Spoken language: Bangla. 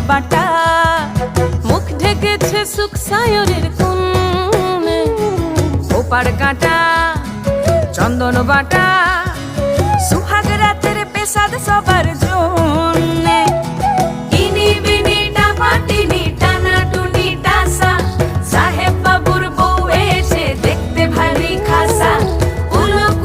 বাটা, মুখ ঢেকেছে সুখ সায়রের কোণে। ওপার কাটা চন্দন বাটা, সুহাগ রাতের পেশাদ সবার